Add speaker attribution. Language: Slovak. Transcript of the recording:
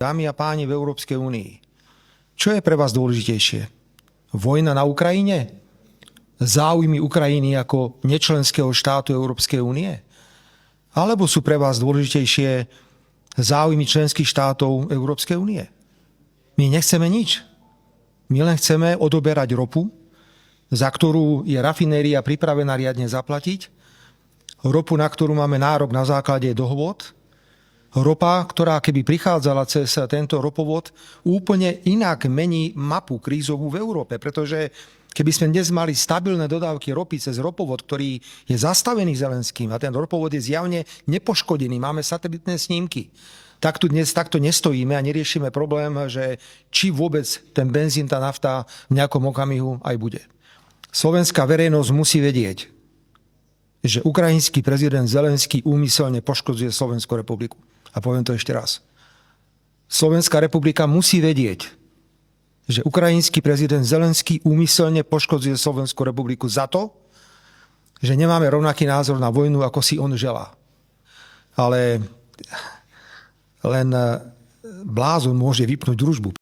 Speaker 1: Dámy a páni v Európskej únii, čo je pre vás dôležitejšie? Vojna na Ukrajine? Záujmy Ukrajiny ako nečlenského štátu Európskej únie? Alebo sú pre vás dôležitejšie záujmy členských štátov Európskej únie? My nechceme nič. My len chceme odoberať ropu, za ktorú je rafinéria pripravená riadne zaplatiť, ropu, na ktorú máme nárok na základe dohôd, ropa, ktorá keby prichádzala cez tento ropovod, úplne inak mení mapu krízovú v Európe, pretože keby sme dnes mali stabilné dodávky ropy cez ropovod, ktorý je zastavený Zelenským a ten ropovod je zjavne nepoškodený, máme satelitné snímky, tak tu dnes takto nestojíme a neriešime problém, že či vôbec ten benzín, tá nafta v nejakom okamihu aj bude. Slovenská verejnosť musí vedieť, že ukrajinský prezident Zelenský úmyselne poškodzuje Slovenskú republiku. A poviem to ešte raz. Slovenská republika musí vedieť, že ukrajinský prezident Zelenský úmyselne poškodzuje Slovenskú republiku za to, že nemáme rovnaký názor na vojnu, ako si on želá. Ale len blázon môže vypnúť družbu.